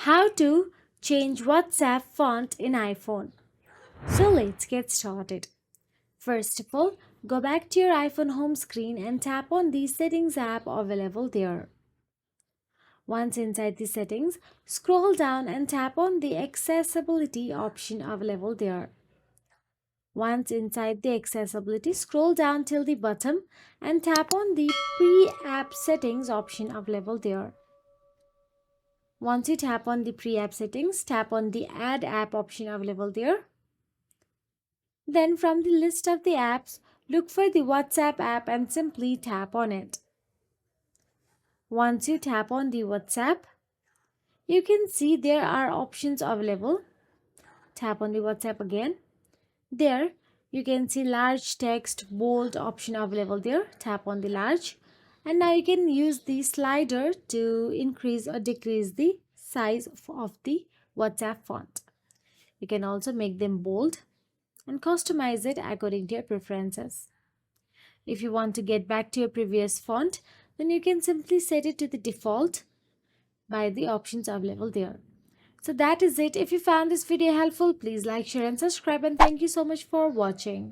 How to change WhatsApp font in iPhone. So let's get started. First of all, go back to your iPhone home screen and tap on the settings app available there. Once inside the settings, scroll down and tap on the accessibility option available there. Once inside the accessibility, scroll down till the bottom and tap on the pre-app settings option available there. Once you tap on the pre-app settings, tap on the add app option available there. Then from the list of the apps, look for the WhatsApp app and simply tap on it. Once you tap on the WhatsApp, you can see there are options available. Tap on the WhatsApp again. There you can see large text bold option available there. Tap on the large. And now you can use the slider to increase or decrease the size of the WhatsApp font. You can also make them bold and customize it according to your preferences. If you want to get back to your previous font, then you can simply set it to the default by the options available there. So that is it. If you found this video helpful, please like, share and subscribe, and thank you so much for watching.